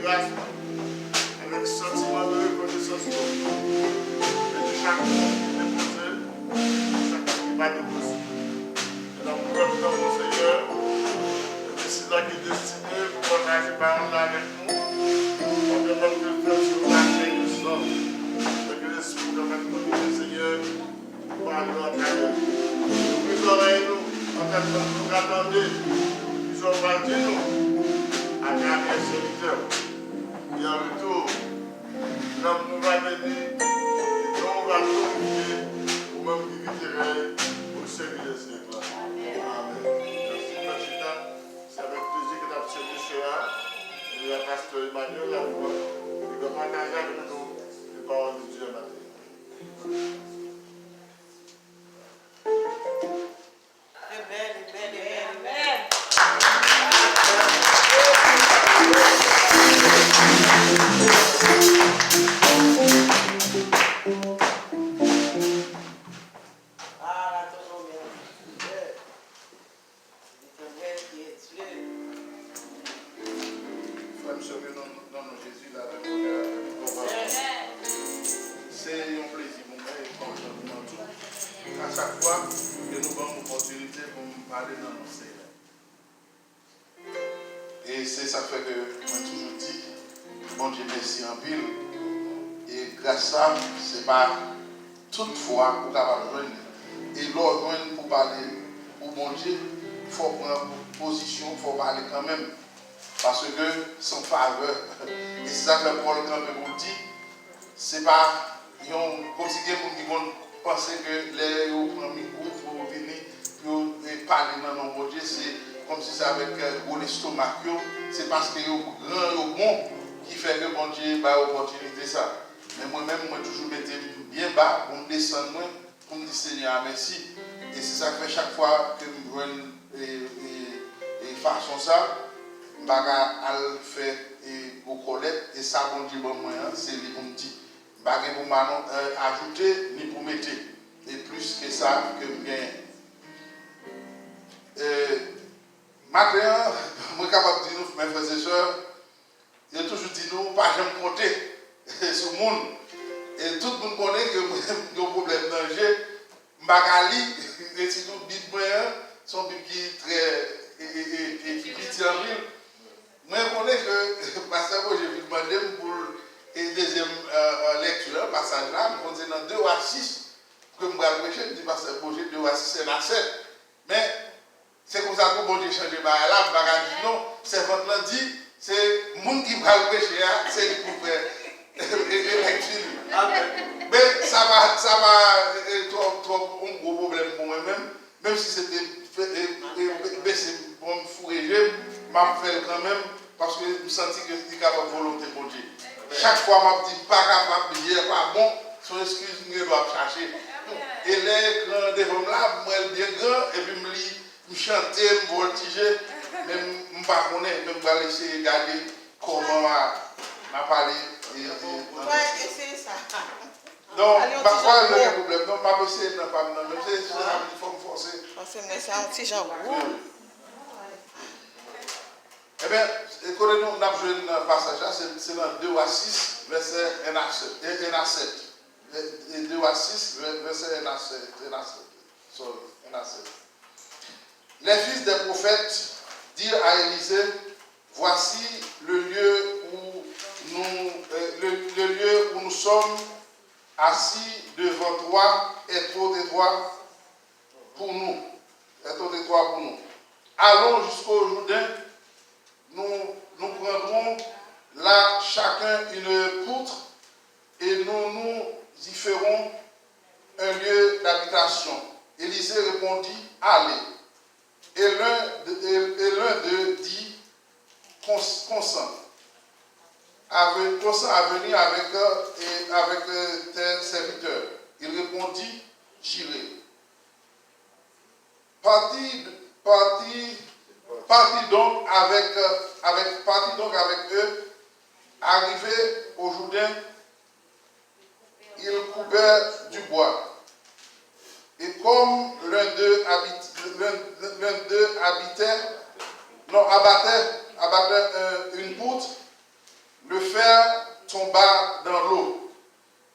grâce, avec sentiment de reconnaissance et de chaque mot qui est déposé, chaque mot qui va déposer. Et donc, comme dans mon Seigneur, c'est là qui est destiné pour partager par là avec nous. On demande de faire sur la chaîne du sang. Et que l'Esprit de notre Seigneur parle à travers nous. Nous oreilles, nous, en tant que nous attendez, nous sommes partis, nous, à travers ce leader. Et en retour, l'homme nous va venir, et nous va glorifier, ou même diviner au siècle des siècles. Amen. Merci, Pachita. C'est avec plaisir que nous avons servi cela. Et la pasteur Emmanuel, la voix, qui va partager avec nous les paroles de Dieu matin. Et c'est ça fait que moi toujours dit, bon Dieu merci en pile. Et grâce à ça, c'est pas toutefois pour capable de joindre. Et l'ordre pour parler pour bon Dieu, il faut prendre position, il faut parler quand même. Parce que sans faveur, et c'est ça que Paul quand même vous dit, c'est pas comme si quelqu'un qui pense que les gens prennent un micro pour venir pour parler dans le bon Dieu, c'est comme si c'est avec l'estomac, c'est parce que vous grand bon qui fait que bon Dieu a l'opportunité ça. Mais moi-même, moi toujours m'étais bien bas pour me descendre, pour me dire Seigneur merci. Et c'est ça que fait chaque fois que je vois une façon ça, je vais faire au collègue et ça bon Dieu bon moi, c'est lui pour me dire. Je ne vais pas ajouter ni pour mettre. Et plus que ça, que je gagne. Maintenant, je suis capable de dire, mes frères et sœurs, il a toujours dit nous, pas jamais compter sur le monde. Et tout le monde connaît que j'ai un problème d'danger. Magali, et si nous bible moyen, son bible qui est très petit en ville. Moi, je connais que, parce que j'ai vu demander pour la deuxième lecture, passage là, je connais dans 2 à 6, que je vais prêcher, je dis, parce que 2 à 6, c'est à 7. Mais, c'est comme ça que bon Dieu change là, je dis non, c'est votre lundi, dit, c'est le monde qui va prêcher, c'est lui pour faire lecture. Mais ça va trop un gros problème pour moi-même, même si c'était baisser pour me fourrer, je m'en fais quand même, parce que je me sens que je suis capable de volonté pour Dieu. Chaque fois, je me dis pas capable, hier, pas bon, son excuse, je dois chercher. Et les grands devant là, moi, bien grand, et puis me chanter, me voltiger, mais je ne sais pas, je vais laisser regarder comment m'a parlé. Ouais, essayer ça. Non, je ne vais pas avoir le problème. Non, je ne vais pas essayer de ne pas me nommer. Il faut me forcer. Parce que c'est un petit jambon. Eh bien, écoutez, nous avons joué un passage là, c'est dans 2 à 6, verset 1 à 7. 2 à 6, verset 1 à 7. Sorry, 1 à 7. Les fils des prophètes dirent à Élisée, voici le lieu où nous sommes assis devant toi est trop étroit pour nous. Allons jusqu'au Jourdain, nous prendrons là chacun une poutre et nous y ferons un lieu d'habitation. Élisée répondit, allez. Et l'un d'eux dit, consent à venir avec tes serviteurs. Il répondit, j'irai. Partis donc avec eux. Arrivé au Jourdain, ils coupèrent du bois. Et comme l'un d'eux abattait une poutre, le fer tomba dans l'eau.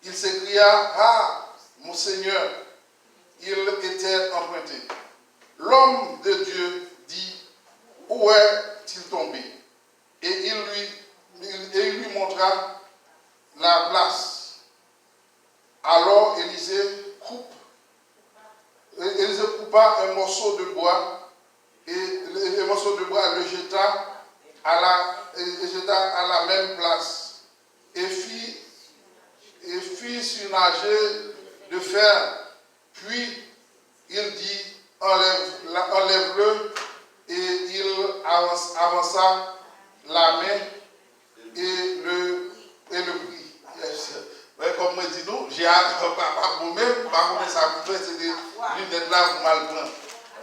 Il s'écria, ah, mon Seigneur, il était emprunté. L'homme de Dieu dit, où est-il tombé? Et il lui montra la place. Alors Élisée coupa un morceau de bois et le morceau de bois le jeta à la même place et fit surnager de fer. Puis il dit, enlève-le, et il avança la main et le prit. Yes. Ouais, comme moi dis nous, j'ai pas moi-même, pas comme ça vous faites, c'est des lunettes là, vous mal prendre.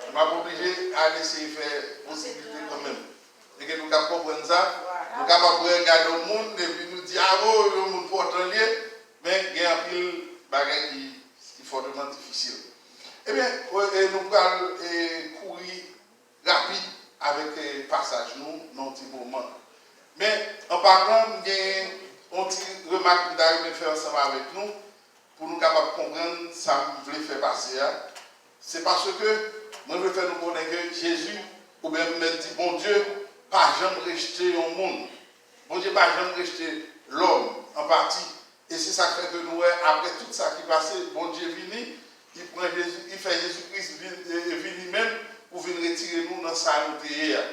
Je suis obligé à laisser faire possibilité quand même. Et que nous pouvons comprendre ça, nous pouvons regarder le monde et puis nous dire, ah oh, le monde porte un lien, mais il y a un pile de bagages qui est fortement difficile. Eh bien, nous allons courir rapide avec le passage, nous, dans un petit moment. Mais en parlant, il y a une petite remarque que nous allons faire ensemble avec nous, pour nous capables de comprendre ce que nous voulons faire passer. C'est parce que nous voulons faire nous connaître que Jésus, ou bien nous dit, bon Dieu, pas jamais rejeter un monde. Bon Dieu, pas jamais rejeter l'homme en partie. Et c'est ça qui fait que nous, après tout ça qui passait, bon Dieu venu, il prend Jésus, il fait Jésus-Christ venir même pour venir retirer nous dans sa nouvelle.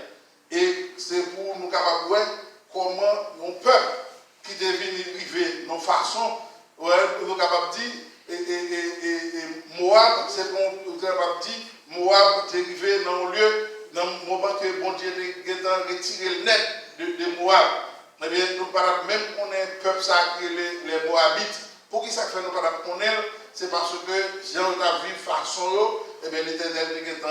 Et c'est pour nous capables de voir comment un peuple qui devient arrivé dans façon, nous sommes capables de dire, Moab, c'est pour nous capables de dire, Moab est arrivé dans le lieu, dans le moment que bon Dieu a retiré le net de Moab. Eh bien, nous ne même qu'on est un peuple sacré, les Moabites. Pour qui ça fait nous ne pas connaître? C'est parce que si on a vu façon, eh bien, l'Éternel a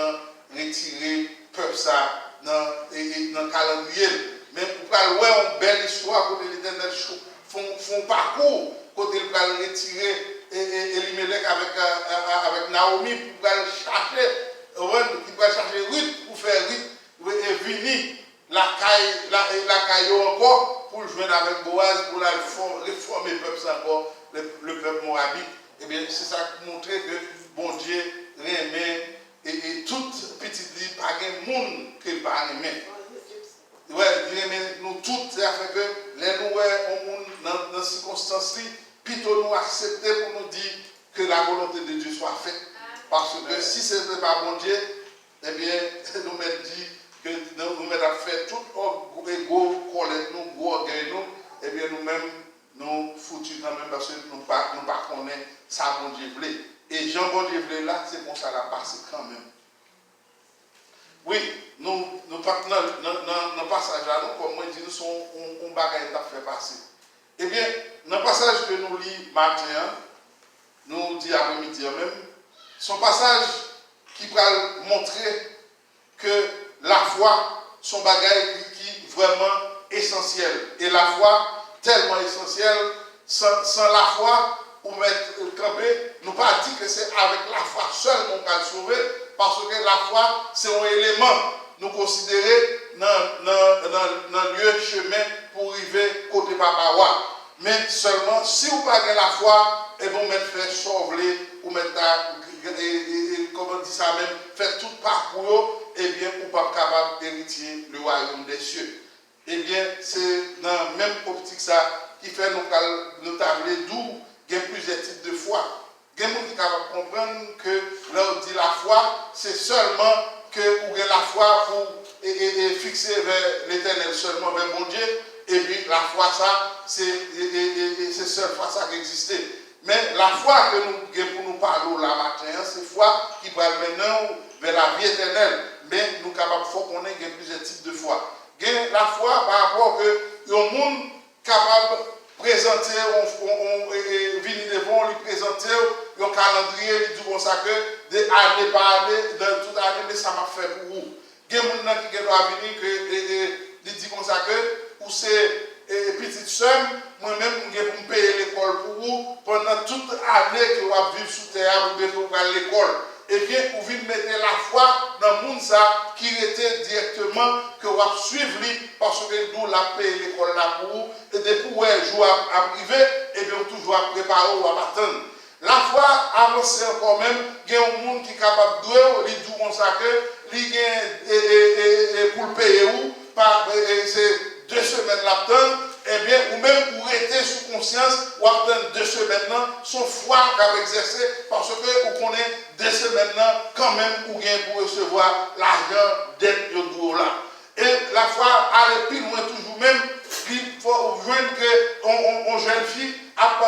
retiré le peuple ça dans le calendrier. Mais pour voir une belle histoire, côté l'Éternel font parcours, côté il va retirer Elimelech avec Naomi pour chercher, il va chercher Ruth pour faire Ruth et venir la caille encore pour joindre avec Boaz pour la réformer le peuple encore, le peuple moabite. Eh bien, c'est ça qui montre que bon Dieu remet et toute petite vie, pas de monde qu'il ne pas remet. Ouais, nous toutes, ça fait que les nous, dans ces circonstances, plutôt nous accepter pour nous dire que la volonté de Dieu soit faite. Parce que si ce n'est pas bon Dieu, eh bien, nous mettons dit que nous mettons à faire tout égo, colère, nous, gros orgueil, nous, eh bien, nous-mêmes, nous foutus quand même parce que nous ne connaissons pas ça, bon Dieu voulait. Et Jean, bon Dieu voulait là, c'est pour ça la passe quand même. Oui, nous partons dans le passage là, nous, comme moi je dis, nous sommes un bagage à faire passer. Eh bien, dans le passage que nous lisons matin, nous dit après-midi même, son passage qui va montrer que la foi, son bagage qui est vraiment essentiel. Et la foi, tellement essentielle, sans la foi, pour mettre campé, nous pas dit que c'est avec la foi seule qu'on va le sauver, parce que la foi, c'est un élément nous considérer dans le lieu de chemin pour arriver côté Papa. Mais seulement, si vous n'avez pas la foi, et vous mettre faire sauver, ou mettre, comment on dit ça même, faire tout parcours, et bien, vous n'êtes pas capable d'hériter le royaume des cieux. Eh bien, c'est dans la même optique ça qui fait nous tabler d'où il y a plusieurs types de foi. Il y a des gens qui sont capables de comprendre que là on dit la foi, c'est seulement que vous avez la foi pour fixer vers l'éternel, seulement vers mon Dieu. Et puis la foi, ça, c'est seule foi ça qui existe. Mais la foi que nous avons pour nous parler là matin, c'est foi qui va maintenant vers la vie éternelle. Mais nous sommes capables de qu'on ait plusieurs types de foi. La foi par rapport que un monde capable de présenter, venir devant, lui présenter un calendrier, lui dit comme ça que d'année par année, de toute année, mais ça m'a fait pour vous. Il y a des gens qui doivent venir, qui dit comme ça que, ou c'est petite somme, moi-même, je vais me payer l'école pour vous pendant toute année que vous vivez sous terre, vous devez aller à l'école. eh bien, vous venez mettre la foi dans le monde ça qui était directement que vous suivre lui parce que nous la paix l'école là pour vous et depuis où un jour à privé, eh bien, toujours à préparer ou à attendre. La foi avance encore même, il y a un monde qui est capable de dire, il dit comme ça que, il y a pour le payer ou, c'est 2 semaines là-dedans, eh bien, ou même pour rester sous conscience, ou attendre 2 semaines, son foi qu'a exercé, parce que vous connaissez 2 semaines, quand même, ou bien pour recevoir l'argent d'être de là. Et la foi aller plus loin toujours même, il faut voir qu'un jeune fille a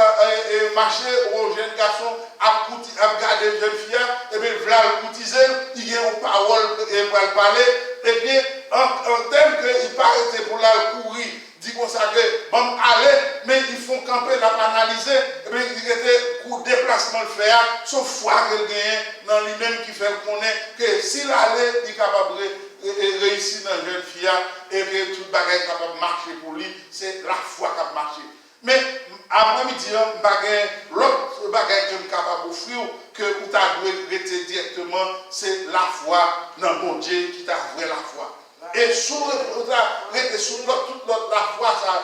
marché ou un jeune garçon a regardé une jeune fille, et bien, il a courtisé, il y a une parole et va parler, et bien, en termes qu'il pas été pour la courir, dit comme ça que, bon, allez, mais ils font camper, la analyser, et bien, il était pour déplacement le faire, sauf foi qu'il gagne dans lui-même qui fait connaître que s'il allait, il est capable de réussir dans une jeune fille, et que tout le bagage est capable de marcher pour lui, c'est la foi qui a marché. Mais après-midi, l'autre bagage que je suis capable d'offrir, que vous avez rester directement, c'est la foi dans mon Dieu qui t'a vrai la foi. Et sur toute l'autre la foi ça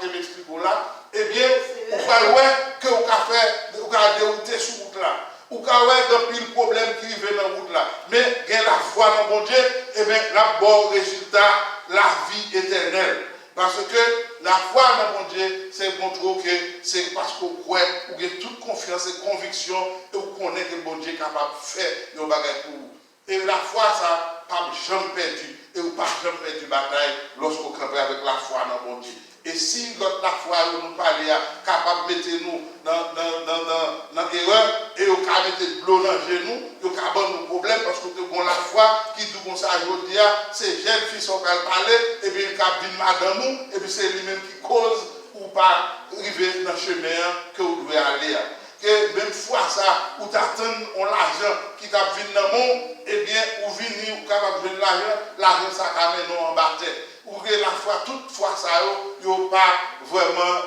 que m'explique là, eh bien, vous allez voir que vous avez dérouté sur route là. Vous avez voir depuis le problème qui vient dans la route là. Mais il y a la foi dans mon Dieu, eh bien, la bon résultat, la vie éternelle. Parce que la foi dans mon Dieu, c'est montrer que c'est parce que vous croyez, vous avez toute confiance et conviction, et vous connaissez que mon Dieu est capable de faire des bagages pour vous. Et la foi, ça, pas jamais perdu. Et vous pas jamais perdu bataille lorsque vous campez avec la foi dans mon Dieu. Et si la foi, nous parlez, capable de mettre nous dans l'erreur, et vous pouvez mettre de l'eau dans le genou, vous pouvez avoir nos problèmes parce que vous avez la foi qui dit comme ça aujourd'hui, c'est jeune fille qui parler, et puis il a dit madame nous, et puis c'est lui-même qui cause ou pas arriver dans le chemin que vous devez aller. Que même fois ça, vous attendez l'argent qui t'a venu dans le monde, eh bien, vous venez, vous capable de l'argent ça amène nous en bas. Ou que la foi, toute foi ça, vous n'avez pas vraiment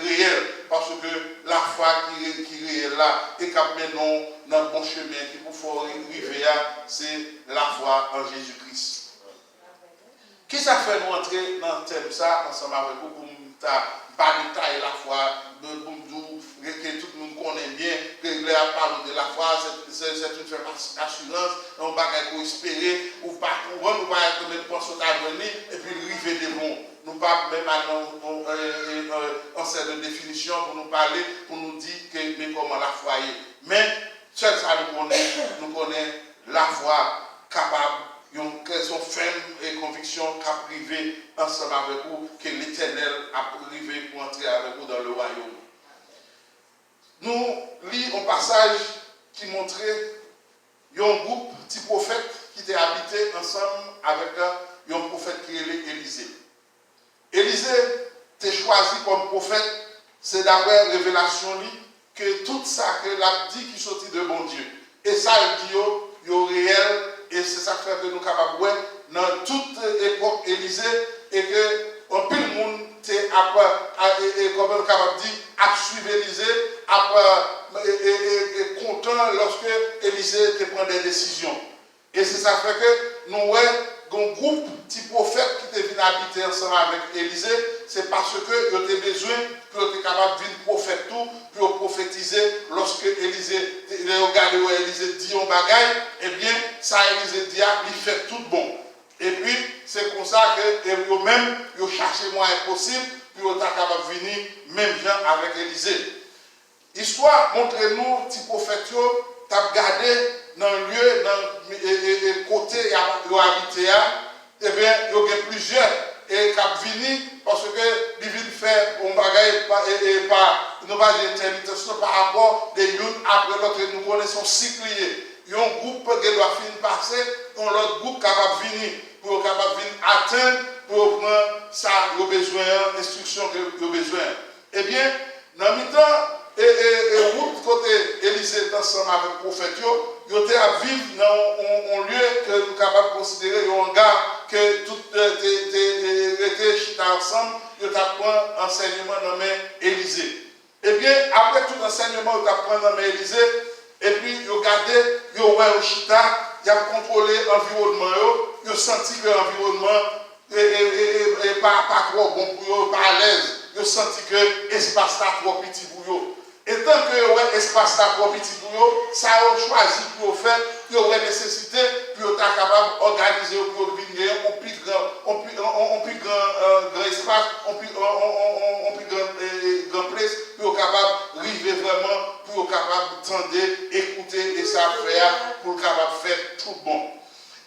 réel. Parce que la foi qui est réelle là, et qui amène nous dans le bon chemin, qui vous faut arriver à, c'est la foi en Jésus-Christ. Qui ça fait nous entrer dans le thème ça, ensemble avec vous, pour pas détailler la foi, que tout le monde connaît bien, que les parle de la foi, c'est une assurance, on va espérer, ou pas comprendre, ou pas être même penser à venir, et puis arriver devant. Nous pas même en cette définition pour nous parler, pour nous dire comment la foi est. Mais, seul ça nous connaît la foi capable. Ils ont ferme et conviction qu'à priver ensemble avec vous, que l'Éternel a privé pour entrer avec vous dans le royaume. Nous lisons un passage qui montrait un groupe de prophètes qui étaient habités ensemble avec un prophète qui est Élisée. Élisée était choisi comme prophète, c'est d'après la révélation que tout ça que l'a dit qui sortit de mon Dieu. Et ça, il dit, il est réel. Et c'est ça qui fait que nous sommes capables de voir dans toute époque Élisée et que un peu le monde est capable de dire à suivre Élisée, content lorsque Élisée prend des décisions. Et c'est ça qui fait que nous voyons un groupe de prophètes qui étaient venus habiter ensemble avec Élisée, c'est parce qu'ils avaient besoin pour être capable de venir prophète tout, pour prophétiser lorsque Élisée, regardez où Élisée dit un bagage, eh bien, ça Élisée dit, il fait tout bon. Et puis, c'est comme ça que eux-mêmes, ils cherchaient moyen possible, puis ils étaient capables de venir, même gens avec Élisée. Histoire, montrez-nous, petit prophète, tu as regardé dans le lieu, dans le côté où ils habitaient, eh bien, il y a plusieurs et qui viennent parce que ils viennent faire un bagage et pas d'interdiction par rapport des unes après l'autre. Nous connaissons cyclier. Il y a un groupe qui doit finir passer, un autre groupe capable de venir pour capable venir atteindre pour prendre ça, il y a besoin, l'instruction qu'il y a besoin. Eh bien, dans le temps, et route côté Élisée ensemble avec le prophète, ils étaient à vivre dans un lieu que nous sommes capables de considérer un gars que tout était chita ensemble, ils étaient à prendre enseignement nommé Élisée. Eh bien, après tout enseignement, vous apprenez dans l'Élysée, et puis vous regardez, vous voyez au chita, vous avez contrôlé l'environnement, vous avez senti que l'environnement n'est pas trop bon pour vous, pas à l'aise. Vous avez senti que l'espace est trop petit pour vous. Et tant que l'espace est trop petit pour vous, ça a choisi pour vous faire, vous avez nécessité, puis vous êtes capable d'organiser pour venir un plus grand espace, un plus grand place, pour capable d'arriver vraiment, pour capable d'entendre, écouter et ça faire, pour capable faire tout bon.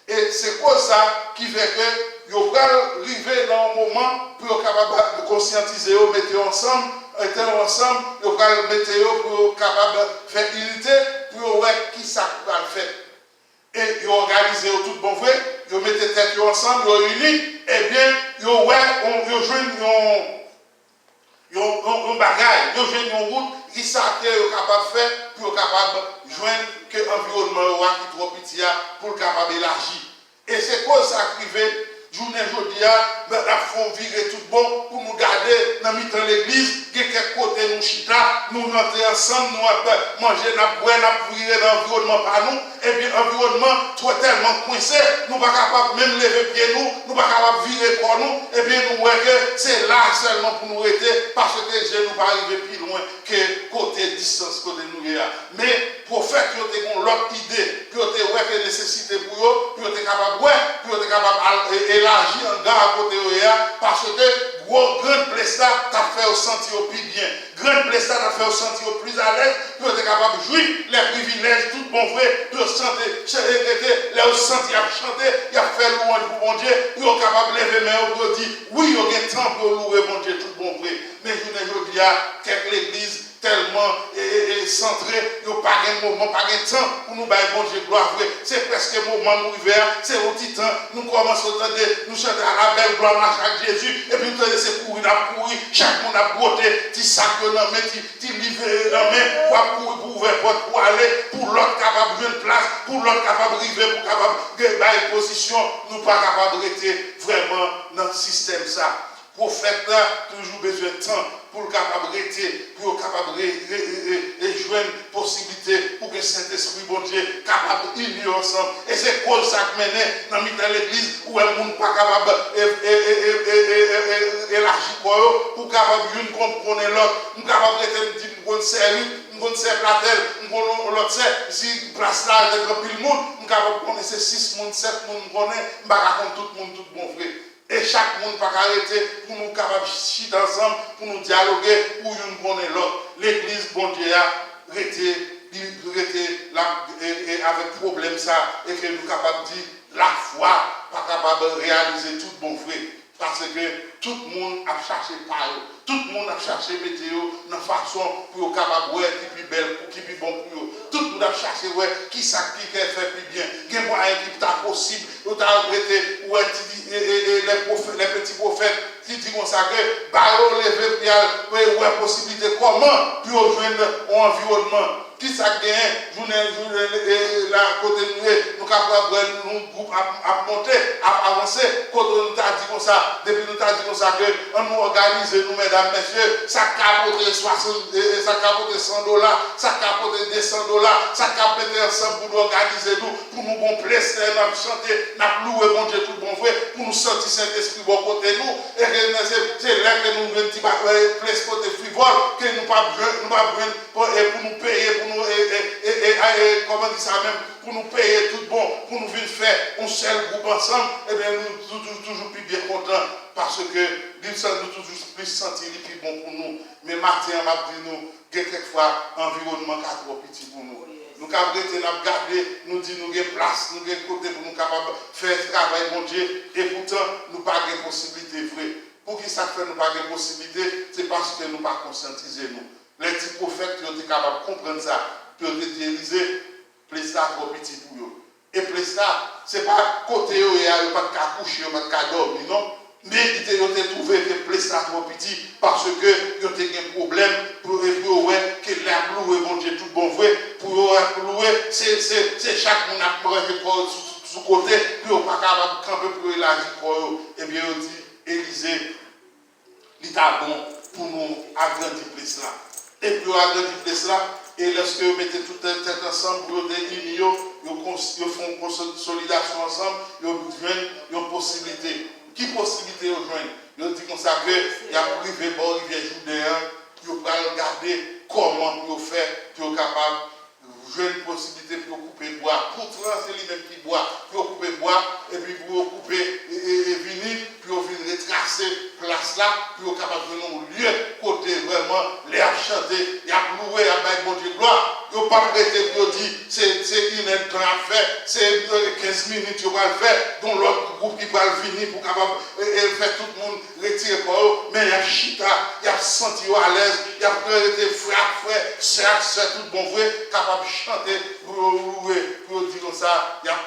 Et c'est comme ça qui fait que vous allez arriver dans un moment pour capable de conscientiser, mettre ensemble, vous allez mettre pour capable de faire unité, pour voir qui ça va faire. Et vous organisez tout bon vrai, vous mettez tête ensemble, vous unis, et bien, vous jouez un bagage, vous jouez une route, qui ça que vous capable de faire pour capable de joindre que l'environnement qui est trop petit pour capable d'élargir. Et c'est quoi ça qui fait journée aujourd'hui, nous avons virer tout bon pour nous garder dans l'église, quelques côtés nous chita, nous rentrer ensemble, nous manger, nous boire, nous virer dans l'environnement par nous, et puis l'environnement trop tellement coincé, nous ne sommes pas capables même lever pied nous, nous ne sommes pas capables de virer pour nous, et bien nous voyons que c'est là seulement pour nous rester, parce que je ne pas arriver plus loin que côté distance, côté nous. Mais pour faire que vous ayez l'autre idée, que vous ayez nécessité pour vous, que vous ayez capable d'élargir un gars à côté de parce que grande place là, tu as fait au sentir plus bien. Grande place là, tu as fait au sentir plus à l'aise, que vous êtes capable de jouir les privilèges, tout bon vrai, que vous sentez, là vous sentez à chanter, il a fait louange pour bon Dieu, vous êtes capable de lever main pour dire, oui, vous avez temps pour louer bon Dieu, tout bon vrai. Mais je ne dis pas, quelques l'église tellement centré, il n'y a pas de moment, pas de temps pour nous bailler bon Dieu gloire vrai. C'est presque un moment ouvert, c'est un petit temps, nous commençons à entendre, nous chantons à la belle gloire à chaque Jésus, et puis nous entendons c'est courir, chaque monde a beauté, petit sac dans la main, petit livre dans la main, pour courir, pour ouvrir porte, pour aller, pour l'autre capable de une place, pour l'autre capable de arriver, pour capable de bailler position, nous pas capable de rester vraiment dans le système ça. Prophète là, toujours besoin de temps pour le capable de rester, pour le capable de joindre possibilité pour que le Saint-Esprit, bon Dieu, capable d'unir ensemble. Et c'est comme ça que maintenant, dans l'église, où le monde pas capable d'élargir pour capable de comprendre l'autre, nous capable de dire, nous sérieux, nous sommes platel, nous l'autre si place là, il y a plus de monde, nous capable de connaître 6 monde, 7 monde, nous connaissons, nous capable tout le monde, tout bon frère. Et chaque monde pas arrêter pour nous capables de chiter ensemble, pour nous dialoguer, pour nous connaître l'autre. L'église, bon Dieu, a arrêté avec problème ça, et que nous capables de dire la foi, pas capable de réaliser tout bon frère. Parce que tout le monde a cherché par eux. Tout le monde a cherché météo dans façon pour être capable de qui plus belle, qui plus bon pour eux. Tout le monde a cherché qui s'applique et fait plus bien. Il y a un qui est possible. Vous avez les petits prophètes qui disent comme ça que Baro levé pour la possibilité comment pour rejoindre un environnement. Qui ça gagne, journée la côté nous capables nous groupe à monter, à avancer, quand nous t'a dit comme ça, depuis nous t'a dit comme ça que on nous organise nous mesdames messieurs, ça capote 60 ça capote $100, ça capote $200, ça capote ensemble pour nous organiser nous, pour nous bon plaisir, nous chanter, nous louer bon Dieu tout bon vrai, pour nous sentir Saint-Esprit bon côté nous, et c'est là que nous venons petit place côté frivole, que nous pas pour nous payer pour comment dire ça même, pour nous payer tout bon, pour nous venir faire un seul groupe ensemble, et bien nous toujours plus bien contents, parce que nous toujours plus sentir plus bon pour nous. Mais Martin m'a dit nous, quelquefois, l'environnement est trop petit pour nous. Nous avons gardé, nous dit nous avons place, nous avons côté pour nous capables de faire travail, mon Dieu, et pourtant nous n'avons pas de possibilité vraie. Pour qui ça fait nous n'avons pas de possibilité, c'est parce que nous n'avons pas conscientisé nous. Les petits prophètes qui ont été capables de comprendre ça, qui ont été réalisés, Plesta trop petit pour eux. Et Plesta, ce n'est pas côté eux, il n'y a pas de cas coucher, il n'y a pas de cas dormir, non. Mais ils ont trouvé que Plesta trop petit parce qu'ils ont eu un problème pour louer, que la louer, bon Dieu, tout bon vrai, pour louer, c'est chaque monde a mangé sous côté, puis on n'est pas capable de camper pour élargir. Et bien, on dit, Élisée, il est bon pour nous agrandir Plesta. et puis on a agrandi cela. Et lorsque vous mettez toute la tête ensemble, vous réunissez, vous font une consolidation ensemble, vous joignez une possibilité. Qui possibilité vous joignez? Vous dit comme ça que il y a privé bord rivière Jourdain, vous pouvez regarder comment vous faire pour être capable de jouer une possibilité pour couper bois. Pourtant, c'est lui-même qui boit. Pour couper bois, et puis pour couper et venir, puis vous venir retracer place là, puis vous capable de donner un lieu côté vraiment, les chanter, il y a loué, il y a bail bon Dieu gloire. Vous pas prêter pour dire c'est une heure de temps à faire, c'est 15 minutes vous va le faire, dont l'autre groupe qui va le venir pour capable faire tout le monde retirer pour eux, mais il y a chita, il y a senti à l'aise, il y a été frère, sœur, tout bon vrai, capable de chanter, pour dire comme ça, il y a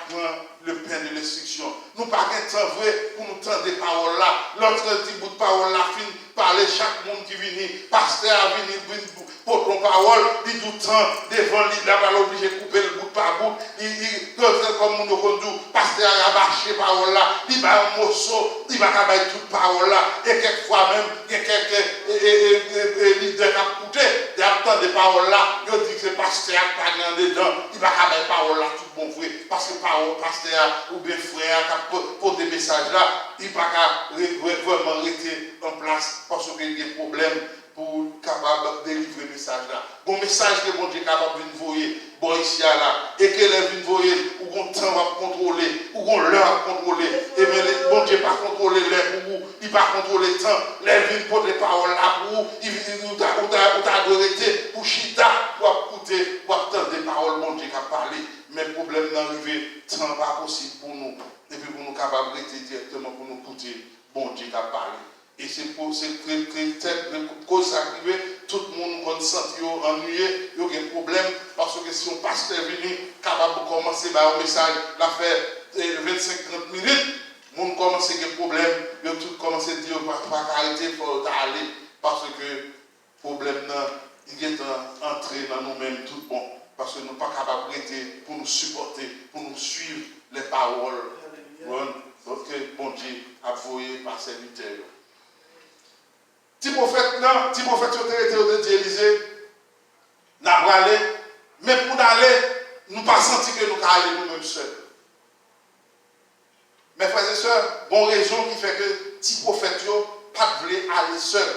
le pain de l'instruction. Nous pas qu'un temps vrai pour nous tendre des paroles là. L'autre dit bout de parole là, fin parler chaque monde qui vient, pasteur a venu pour ton parole, il tout le temps devant lui, il n'a pas obligé de couper le bout par bout. Il comme nous conduit, pasteur a bâché parole là, il va un morceau, il va cabayer toute parole là. Et quelquefois même, il y a quelques leaders qui ont écouté, il y a tant de paroles là, il dit que c'est pasteur qui a pas dedans, il va cabayer parole là tout bon vrai, parce que parole pasteur ou bien frère qui pour des messages là, il va vraiment rester en place parce qu'il y a des problèmes pour capable de délivrer le message là. Bon message que bon Dieu est capable de envoyer, bon ici là, et que les envoyer, ou qu'on temps à contrôler, ou qu'on l'heure à contrôler, et bien bon Dieu pas contrôler l'heure pour vous, il pas contrôler le temps, les vignes pour des paroles là pour vous, il t'a arrêté pour chita, pour écouter, pour attendre des paroles, bon Dieu qui a parlé, mais le problème d'arriver, temps pas possible pour nous, et puis pour nous capables de rester directement pour nous écouter, bon Dieu qui a parlé. Et c'est pour cette cause arrivée, tout le monde va se sentir ennuyé, il y a un problème, parce que si on pasteur est venu, capable de commencer par un message, la faire 25-30 minutes, le monde commence à avoir un problème, il a tout commencé à dire, pas arrêter, il faut aller, parce que le problème, il est entré dans nous-mêmes tout bon, parce que nous ne sommes pas capables d'arrêter pour nous supporter, pour nous suivre les paroles. Donc, bon Dieu a voyé par serviteur. Petit prophète, non, petit prophète, qui a été de Dieu Élysée, n'a pas allé, mais pour aller, nous ne pas senti que nous allons nous-mêmes seuls. Mes frères et sœurs, bon raison qui fait que petit prophète n'a pas voulu aller seul.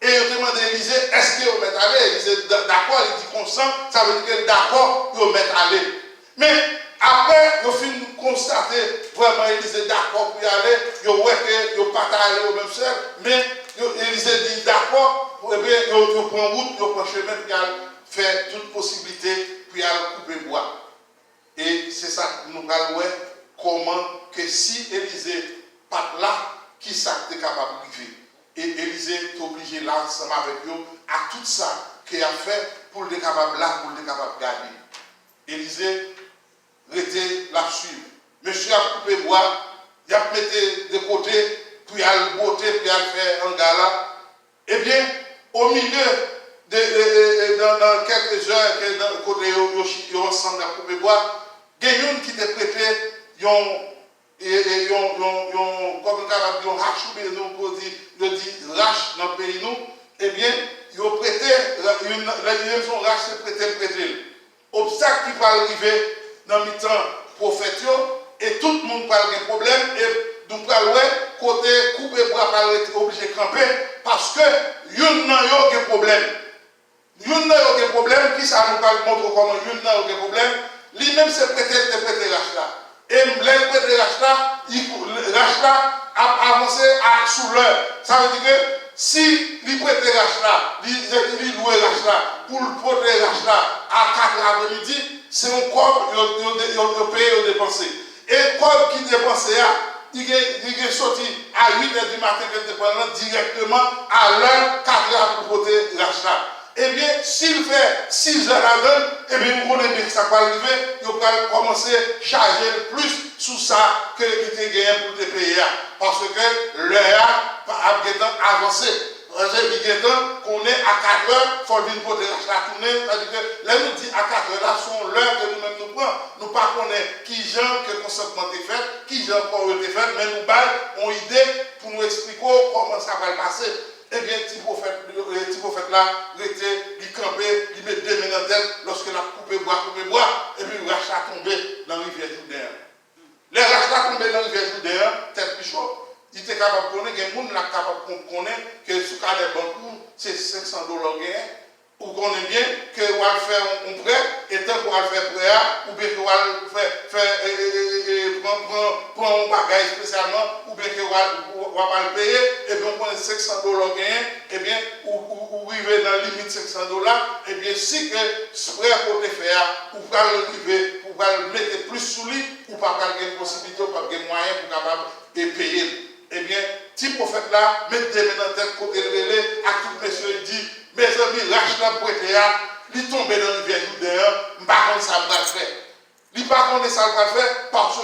Et il a demandé à Élysée, est-ce qu'il va mettre aller? Élysée, d'accord, il dit consent, ça veut dire que d'accord, il va mettre aller. Mais après, il a fini de constater, vraiment, Élysée d'accord pour y aller, il a vu qu'il n'a pas aller au même seul, mais Élysée dit d'accord, et bien, il prend route, il prend chemin, puis il fait toute possibilité, puis il couper bois. Et c'est ça que nous allons voir, comment que si Élysée pas là, qui ça est capable de vivre. Et Élysée est obligé là, ensemble avec eux, à tout ça qu'il a fait pour le capable là, pour le capable de garder. Élysée était la suivre. Monsieur a coupé bois, il a mis de côté, puis il a le beauté, puis il a fait un gala. Eh bien, au milieu, dans quelques heures, dans le côté où ensemble à couper bois, il y a une qui était prêté, comme un rache ou bien nous dit rache dans le pays nous, eh bien, ils ont prêté, ils ont rache prêté. Obstacle qui va arriver dans le temps prophète, et tout le monde parle des problèmes, et nous parlons côté couper bras par obligé de camper, parce que il n'a pas de problème. Il n'a pas de problème, qui ça nous montre comment il n'a pas de problème, lui-même c'est prêté rache là. Et les prêter rache là, a avancé sous l'heure. Ça veut dire que si il prête rache là, il loue rache là, pour le prêter rache là à 4 après-midi, c'est un corps il paye au dépenser. Et le corps qui dépense, il est sorti à 8h du matin directement à l'heure 4 heures pour prêter rache là. Eh bien, s'il fait 6 heures à l'heure, eh bien, vous connaissez bien que ça va arriver, il va commencer à charger plus sous ça que il était gagné pour te payer. Parce que l'heure a avancé. Il y a qu'on est à 4 heures, il faut venir pour la tournée. C'est-à-dire que là, nous dit à 4 heures, là, sont l'heure que nous-mêmes nous prenons. Nous ne connaissons pas qui genre que le consentement est fait, qui genre qu'on est fait, mais nous avons une idée pour nous expliquer comment ça va passer. eh bien, petit prophète là, il campait, il met 2 mains dans la tête, lorsque la coupé bois, et puis le rachat tombé dans la rivière Jourdain. Les rachats tombés dans la rivière Jourdain, tête plus chaud. Il était capable de connaître, il y a des gens qui sont capables de connaître que sous cas des banques, c'est $500 gain. Ou qu'on est bien que on va faire un prêt, et tant qu'on va faire prêt, ou bien qu'on va prendre un bagage spécialement, ou bien qu'on va pas le payer, et bien on prend $500 gain, et bien ou arriver dans la limite $500, et bien si que ce prêt qu'on faire, ou pas le pour le mettre plus sous lui, ou pas avoir une possibilité, ou pas avoir moyen pour capable de payer. Eh bien, petit prophète là, mettez dans la tête côté relais, à tout monsieur, il dit, mes amis, lâche la prêté, il tombe dans la rivière Jourdain, je ne sais pas ça va faire. Il ne sait pas ça va faire parce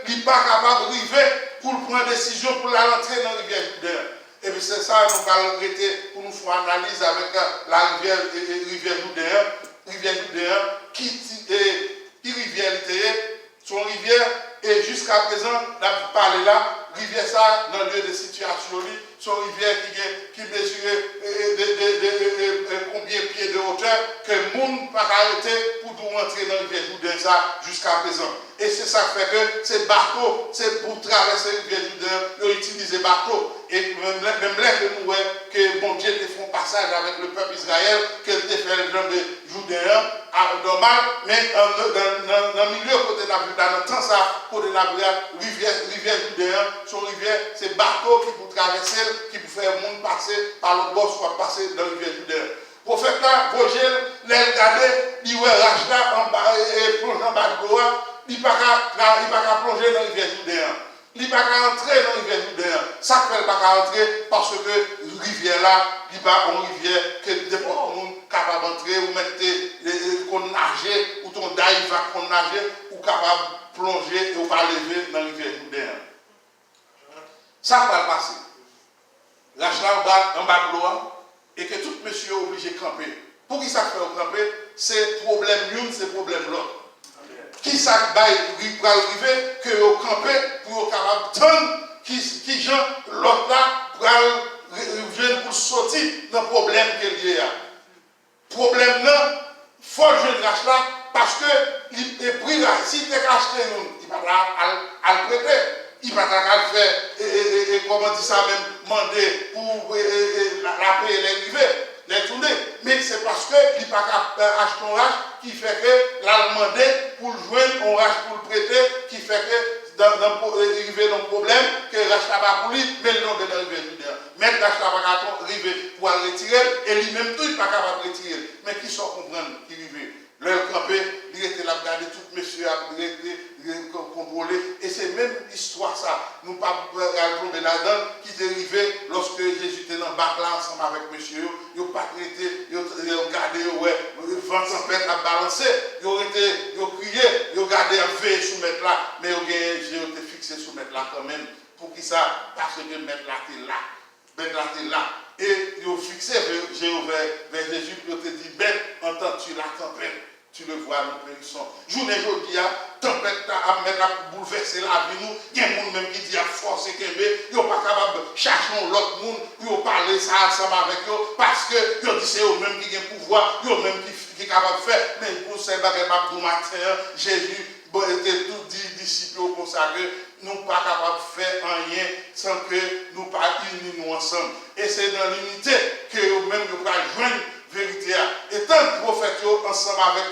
qu'il n'est pas capable d'arriver pour prendre une décision pour la rentrer dans la rivière Jourdain. Et puis c'est ça, nous allons arrêter pour nous faire une analyse avec la rivière Jourdain. Rivière Jourdain, qui rivière était, son rivière, et jusqu'à présent, on a parlé là, rivière ça, dans le lieu de situation, son rivière qui mesure combien de pieds de hauteur, que le monde n'a pas arrêté pour nous rentrer dans le rivière Jourdain ça jusqu'à présent. Et c'est ça qui fait que ces bateaux, c'est pour traverser le rivière Jourdain, ils utilisent des bateaux. Et même là que nous voyons que bon Dieu te font passage avec le peuple Israël, qu'elle te fait le genre de Jourdain, normal, mais dans le milieu côté de la ville, dans le temps ça, côté de la rivière Jourdain, son rivière, c'est bateau qui pour traverser, qui pour faire le monde passer par le bord, soit passer dans le rivière Jourdain. Pour faire là, Vogel, les regarder, il va racheter en bas et plonger en bas de l'eau, il ne va pas plonger dans le rivière Jourdain. Il ne va pas entrer dans la rivière Jourdain. Ça ne fait pas entrer parce que la rivière là, il n'y a pas une rivière que n'importe qui est capable d'entrer, ou mettre qu'on nager, ou ton daï va qu'on nager, ou capable de plonger et ou pas lever dans la rivière Jourdain. Ça va passer. Lâche là en bas de l'eau, et que tout monsieur est obligé de camper. Pour qui ça fait camper, c'est problème l'une, c'est problème l'autre. Qui ça va arriver que vous campez pour être capable de tendre qui gens l'autre là pour sortir dans le problème qu'il y a. Problème là, il faut jouer rachat là parce que le prix là, si tu as acheté il va le prêter. Il va le faire, comment dire ça même, demander pour la payer les rivets. Les tourner, mais c'est parce qu'il n'y a pas acheter un rach qui fait que l'a demandé pour joindre un rach pour le prêter, qui fait que arriver dans le problème, que le rach là pas pour lui, mais le nom de l'arrivée du dernier. Mettre le rach là pas arriver pour le retirer, et lui-même tout, il n'est pas capable de retirer. Mais qui sont comprendre qui arrive? Leur campé, il était là, regarder tout monsieur a contrôlé. Et c'est même histoire ça. Nous ne pouvons pas tomber là-dedans qui est arrivé lorsque Jésus était dans le bac là ensemble avec monsieur. Ils n'ont pas traité, ils ont regardé, le vent tempête a balancé. Ils ont crié, ils ont gardé un veille sous mettre là. Mais Jésus était fixé sous mettre là quand même. Pour qui ça? Parce que mettre là, t'es là. Mettre là, t'es là. Et ils ont fixé vers Jésus, puis ils ont dit, bête, entends-tu la tempête? Tu le vois, nous périssons. Journée aujourd'hui, tempête à mettre à bouleverser la vie nous. Il y a des gens même qui disent à forcer qu'il ils ne sont pas capables de chercher l'autre monde pour parler ça ensemble avec eux parce que ils disent c'est eux-mêmes qui ont le pouvoir, eux-mêmes qui sont capables de faire. Mais pour ces bagages du matin, Jésus était tout dit disciples consacrés. Nous ne sommes pas capables de faire rien sans que nous ne pas unis nous ensemble. Et c'est dans l'unité que eux-mêmes nous pouvons joindre vérité. Et tant que prophètes ensemble avec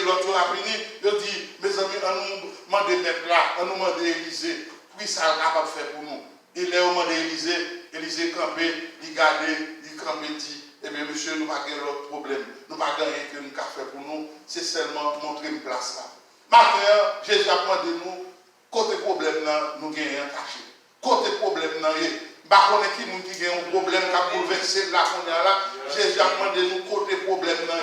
l'autre après, ils disent, mes amis, on nous demande de mettre là, on nous demande d'Élysée. Puis ça est capable de faire pour nous. Il est au moment d'Élysée, Élysée campé, il garde, il campé, dit, eh bien monsieur, nous n'avons pas d'autre problème. Nous n'avons pas rien que nous avons fait pour nous, c'est seulement montrer une place là. Maintenant, Jésus a demandé nous, côté problème là, nous gagnons caché. Côté problème là, bah, on est qui a un problème qui a bouleversé la fondation là. Jésus a demandé nous côté problème là.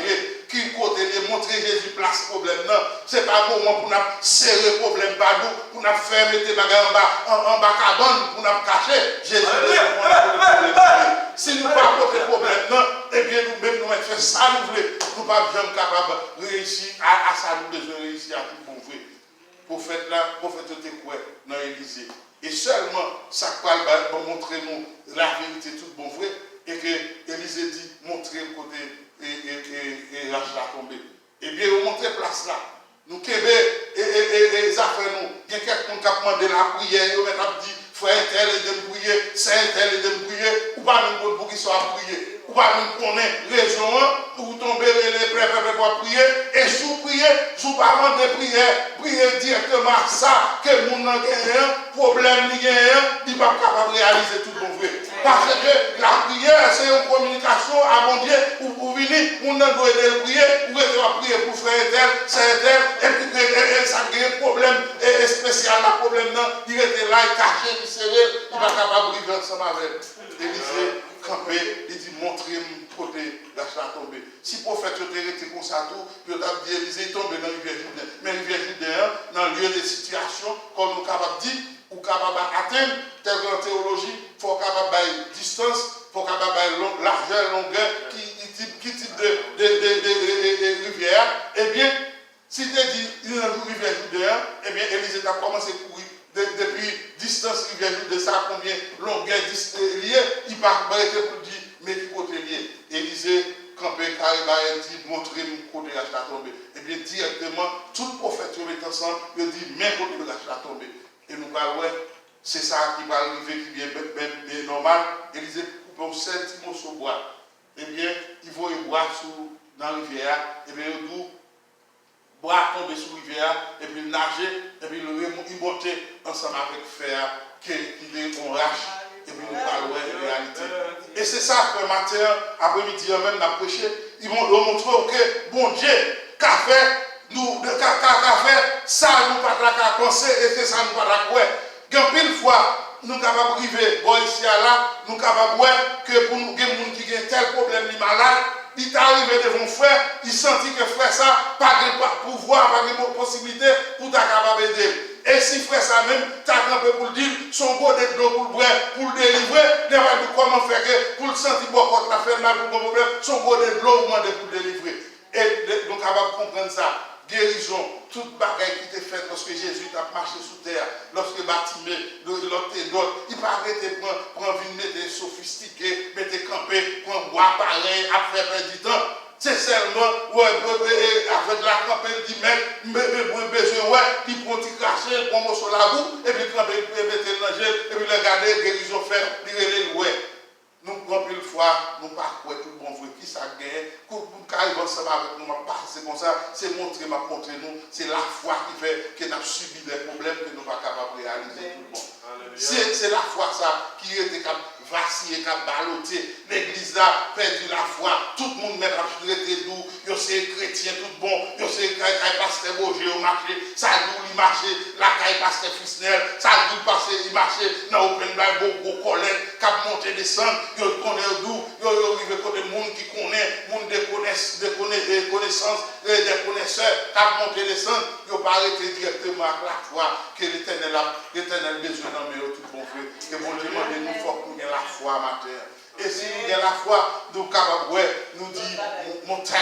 Qui côté de montrer Jésus place problème là. Ce n'est pas un moment pour nous serrer le problème par nous, pour nous faire mettre les bagages en bas cabane, pour nous cacher. Jésus a demandé si nous ne pas côté problème là, eh bien nous-mêmes nous faire ça nous voulons. Nous ne sommes pas jamais capables de réussir à ça, nous devons réussir à tout bon vrai. Prophète là, prophète était quoi dans l'Élysée. Et seulement, ça va montrer nous la vérité, tout bon vrai. et que Élisée dit, montrez le côté et lâche la tomber. Eh bien, vous montrez place là. Nous, Québec, et ça fait nous. Il y a quelqu'un qui a demandé la prière, il a dit, frère tel et de prier, saint tel et de prier, ou pas même pour qu'il soit prier. Ou pas même connaître raison, ou tomber les prêts pour prier, et sous prier, sous parlant de prière, prier directement ça, que mon n'a gagné, problème n'y gagne, il n'est pas capable de réaliser tout bon vrai. Parce que la prière, c'est une communication à mon Dieu, où vous venez, on a doit aider prier, ou être prier pour frère tel, c'est tel, et puis ça a un problème spécial, le problème, il était là, il caché, il serré, il n'est pas capable de vivre ensemble avec Élisée. Camper, il dit montrez-moi côté lâche la tomber. Si le prophète était comme ça tout, il a dit Élisée tombe dans la rivière Jourdain. Mais la rivière Jourdain, dans le lieu de situation, comme nous sommes capables de dire, ou capable d'atteindre, telle grande théologie, il faut capable de distance, il faut capable de largeur, longueur, qui type de rivière. Eh bien, si tu dis il y a une rivière Jourdain, eh bien Élisée a commencé à courir. Depuis distance rivière de ça, combien longueur liée, il part pour dire, mais qui côté lié. Élisée, campé, Kariba, dit, montrez-moi côté la tomber. Et bien directement, tout le prophète est ensemble, il dit, mais côté la tomber. Et nous parlons, c'est ça qui va arriver, qui vient bien normal. Élisée coupe un seul petit morceau de bois. Eh bien, il va y boire dans la rivière, et bien, il boire tomber sur la rivière, et puis nager, et puis il monter ensemble avec fer, qu'il est en rache, et puis nous parlons de réalité. Et c'est ça que matin, après-midi, même, n'a prêché, ils vont nous montrer que, bon Dieu, qu'a fait, ça, nous pas qu'à penser, et c'est ça, nous pas qu'à croire. Pile fois, nous sommes capables d'arriver, bon, ici, là, nous sommes capables de voir que pour nous, il y a des gens qui ont tel problème, les malades, il est arrivé devant mon frère, il sentit que frère ça, pas de pouvoir, pas de possibilité pour ta capable d'aider. Et si frère ça même, tu as un peu pour le dire, son beau de l'eau pour le délivrer, n'est pas de comment faire que pour le sentir bon quand la fait mal pour le problème, son beau de l'eau pour le délivrer. Et donc capable de comprendre ça. Guérison, toute bagaille qui était faite lorsque Jésus a marché sous terre, lorsque Bartimée, l'autre et d'autres, il ne pas arrêter pour une mettre sophistiqué, mettre campé, pour boire pareil, après perdre du temps. C'est seulement, avec la campagne, il dit, mais besoin, ouais, il prend petit cracher, il prend mon sur la boue, et puis il mettre le danger, et puis le garder, guérison faire, il relève, ouais. Nous, une fois, nous pas quoi tout le bon vrai qui ça gagne, pour arriver ensemble avec nous, c'est comme ça, c'est montrer nous, c'est la foi qui fait que nous avons subi des problèmes que nous ne sommes pas capables de réaliser tout le monde. C'est la foi ça qui était capable de vaciller, capable de balloter. L'église là perdu la foi, tout le monde met à traiter doux, il y a chrétiens tout bon, il y a pasteur Bourget au marché, ça doux il marché, la caille pasteur Fisnel, ça doux passer il marché, dans open bar, beaucoup collègues, cap monter descendre, il connaît d'où, il arrive côté monde qui connaît, monde des connaissances, des connaisseurs, cap monter descendre, il pas arrêter directement à la foi que l'Éternel besoin dans mes tout bon frère. Que bon Dieu demande nous faut que nous ayons la foi matin. Et si nous avons la foi, nous sommes capables de nous dire montagne.